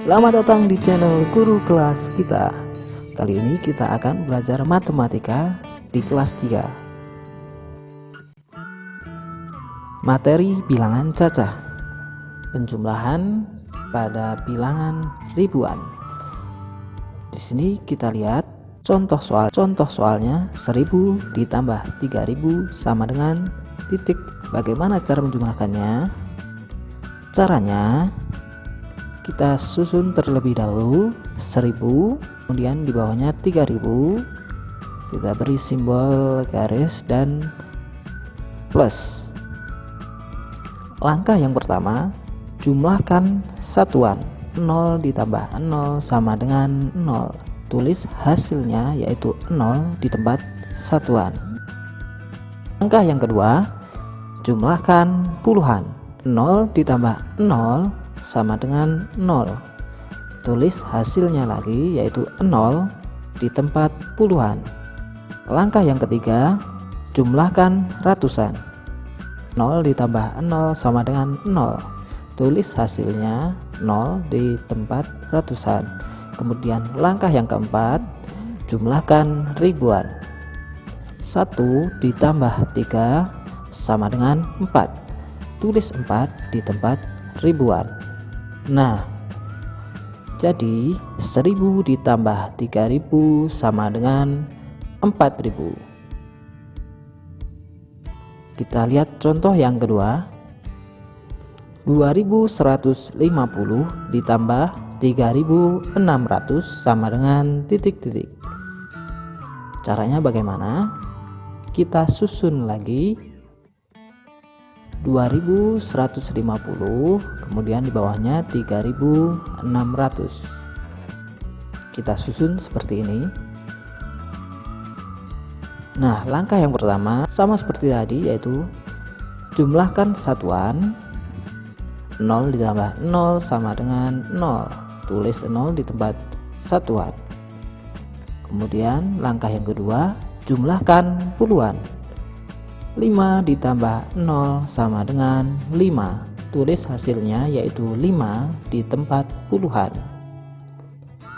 Selamat datang di channel Guru Kelas Kita. Kali ini kita akan belajar matematika di kelas 3. Materi bilangan cacah. Penjumlahan pada bilangan ribuan. Di sini kita lihat contoh soalnya 1000 ditambah 3000 sama dengan titik. Bagaimana cara menjumlahkannya? Caranya kita susun terlebih dahulu 1000, kemudian di bawahnya 3000, kita beri simbol garis dan plus. Langkah yang pertama, jumlahkan satuan. 0 ditambah 0 sama dengan 0. Tulis hasilnya yaitu 0 di tempat satuan. Langkah yang kedua, jumlahkan puluhan. 0 ditambah 0 sama dengan 0. Tulis hasilnya lagi yaitu 0 di tempat puluhan. Langkah yang ketiga, jumlahkan ratusan. 0 ditambah 0 sama dengan 0. Tulis hasilnya 0 di tempat ratusan. Kemudian langkah yang keempat, jumlahkan ribuan. 1 ditambah 3 sama dengan 4. Tulis 4 di tempat ribuan. Nah, jadi 1000 ditambah 3000 sama dengan 4000. Kita lihat contoh yang kedua. 2150 ditambah 3600 sama dengan titik-titik. Caranya bagaimana? Kita susun lagi 2150, kemudian di bawahnya 3600. Kita susun seperti ini. Nah, langkah yang pertama sama seperti tadi, yaitu jumlahkan satuan. 0 ditambah 0 sama dengan 0. Tulis 0 di tempat satuan. Kemudian langkah yang kedua, jumlahkan puluhan. 5 ditambah 0 sama dengan 5. Tulis hasilnya yaitu 5 di tempat puluhan.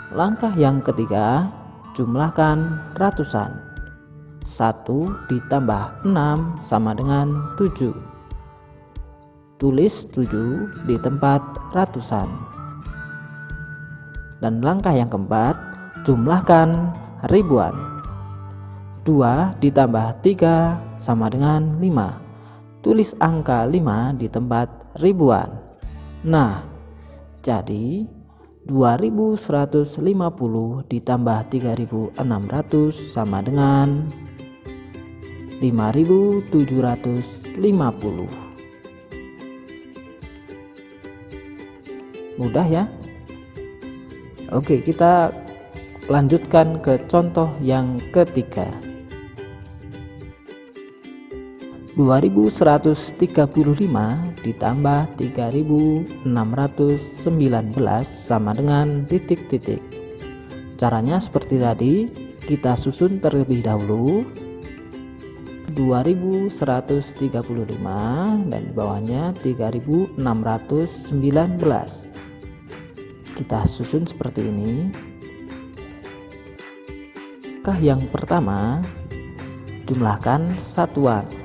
Langkah yang ketiga, jumlahkan ratusan. 1 ditambah 6 sama dengan 7. Tulis 7 di tempat ratusan. Dan langkah yang keempat, jumlahkan ribuan. 2 ditambah 3 sama dengan 5. Tulis angka 5 di tempat ribuan. Nah, jadi 2150 ditambah 3600 sama dengan 5750. Mudah ya? Oke, kita lanjutkan ke contoh yang ketiga. 2135 ditambah 3619 sama dengan titik-titik. Caranya seperti tadi, kita susun terlebih dahulu 2135 dan di bawahnya 3619. Kita susun seperti ini. Langkah yang pertama, jumlahkan satuan.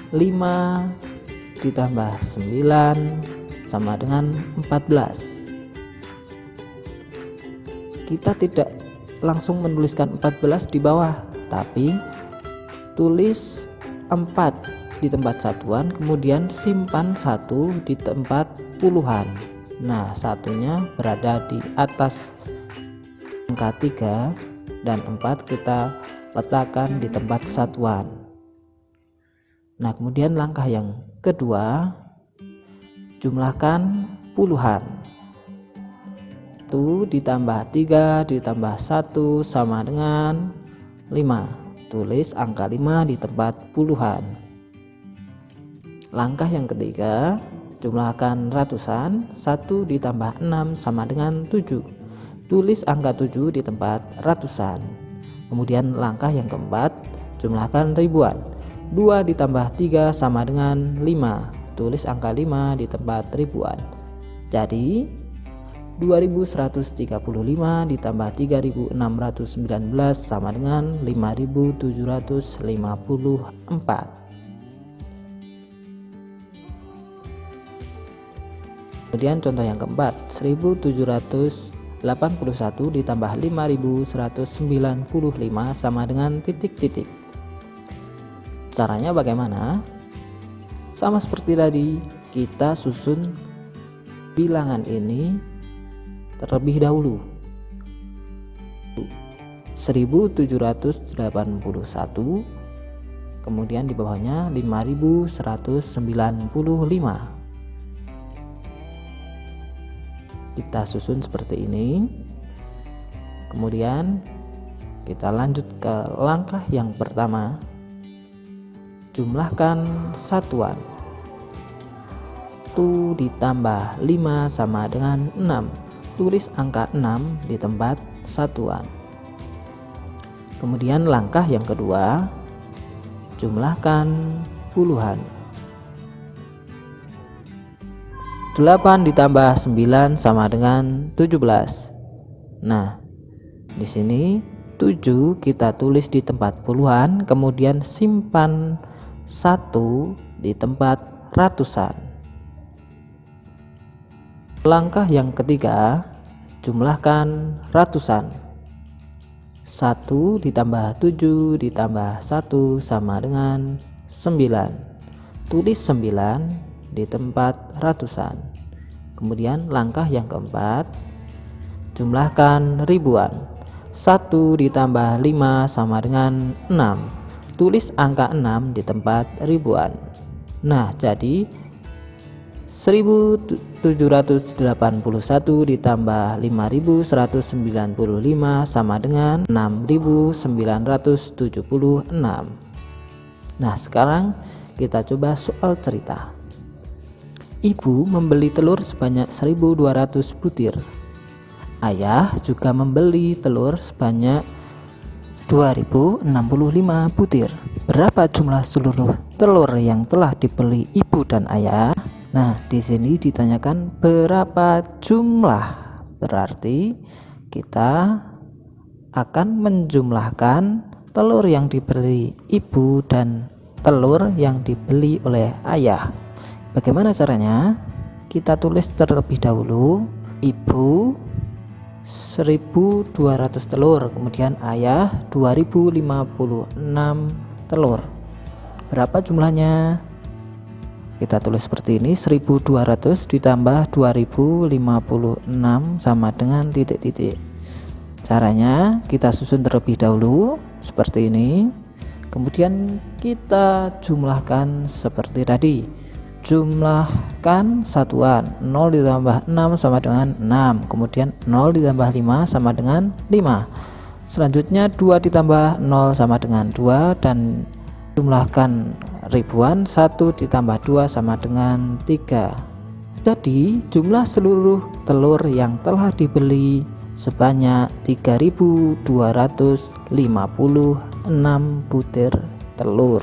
5 ditambah 9 sama dengan 14. Kita tidak langsung menuliskan 14 di bawah, tapi tulis 4 di tempat satuan, kemudian simpan 1 di tempat puluhan. Nah, satunya berada di atas angka 3 dan 4 kita letakkan di tempat satuan. Nah, kemudian langkah yang kedua, jumlahkan puluhan. 1 ditambah 3 ditambah 1 sama dengan 5. Tulis angka 5 di tempat puluhan. Langkah yang ketiga, jumlahkan ratusan. 1 ditambah 6 sama dengan 7. Tulis angka 7 di tempat ratusan. Kemudian langkah yang keempat, jumlahkan ribuan. 2 ditambah 3 sama dengan 5. Tulis angka 5 di tempat ribuan. Jadi 2135 ditambah 3619 sama dengan 5754. Kemudian contoh yang keempat, 1781 ditambah 5195 sama dengan titik-titik. Caranya bagaimana? Sama seperti tadi, kita susun bilangan ini terlebih dahulu. 1781, kemudian di bawahnya 5195. Kita susun seperti ini. Kemudian kita lanjut ke langkah yang pertama. Jumlahkan satuan. 1 ditambah 5 sama dengan 6. Tulis angka 6 di tempat satuan. Kemudian langkah yang kedua, jumlahkan puluhan. 8 ditambah 9 sama dengan 17. Nah, di sini 7 kita tulis di tempat puluhan, kemudian simpan 1 di tempat ratusan. Langkah yang ketiga, jumlahkan ratusan. 1 ditambah 7 ditambah 1 sama dengan 9. Tulis 9 di tempat ratusan. Kemudian langkah yang keempat, jumlahkan ribuan. 1 ditambah 5 sama dengan 6. Tulis angka 6 di tempat ribuan. Nah, jadi 1781 ditambah 5195 sama dengan 6976. Nah, sekarang kita coba soal cerita. Ibu membeli telur sebanyak 1200 butir. Ayah juga membeli telur sebanyak 2065 butir. Berapa jumlah seluruh telur yang telah dibeli ibu dan ayah? Nah, di sini ditanyakan berapa jumlah. Berarti kita akan menjumlahkan telur yang dibeli ibu dan telur yang dibeli oleh ayah. Bagaimana caranya? Kita tulis terlebih dahulu ibu 1200 telur, kemudian ayah 2056 telur. Berapa jumlahnya? Kita tulis seperti ini, 1200 ditambah 2056 sama dengan titik-titik. Caranya kita susun terlebih dahulu seperti ini, kemudian kita jumlahkan seperti tadi. Jumlahkan satuan. 0 ditambah 6 sama dengan 6, kemudian 0 ditambah 5 sama dengan 5. Selanjutnya 2 ditambah 0 sama dengan 2, dan jumlahkan ribuan. 1 ditambah 2 sama dengan 3. Jadi jumlah seluruh telur yang telah dibeli sebanyak 3256 butir telur.